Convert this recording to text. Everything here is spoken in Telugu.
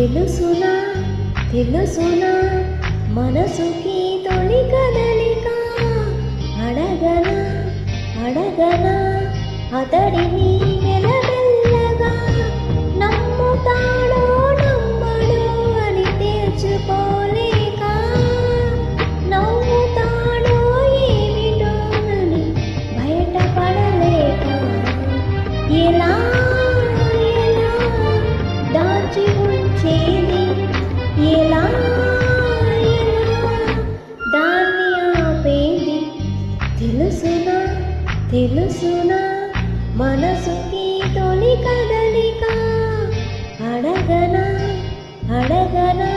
తెలుసునా తెలుసునా మనసుకి తొలి కదలిక అడగనా అడగనా అతడిని మెల్లమెల్లగా నమ్ముతాడో నమ్మడో అని తేల్చుకోలేక నవ్వుతాడో ఏమిటోనని బయటపడలేక ఎలా ఎలా దాచి ఉంచేది ఎలా ఎలా దాన్ని ఆపేది తెలుసునా తెలుసునా మనసుకి తొలి కదలిక అడగనా అడగనా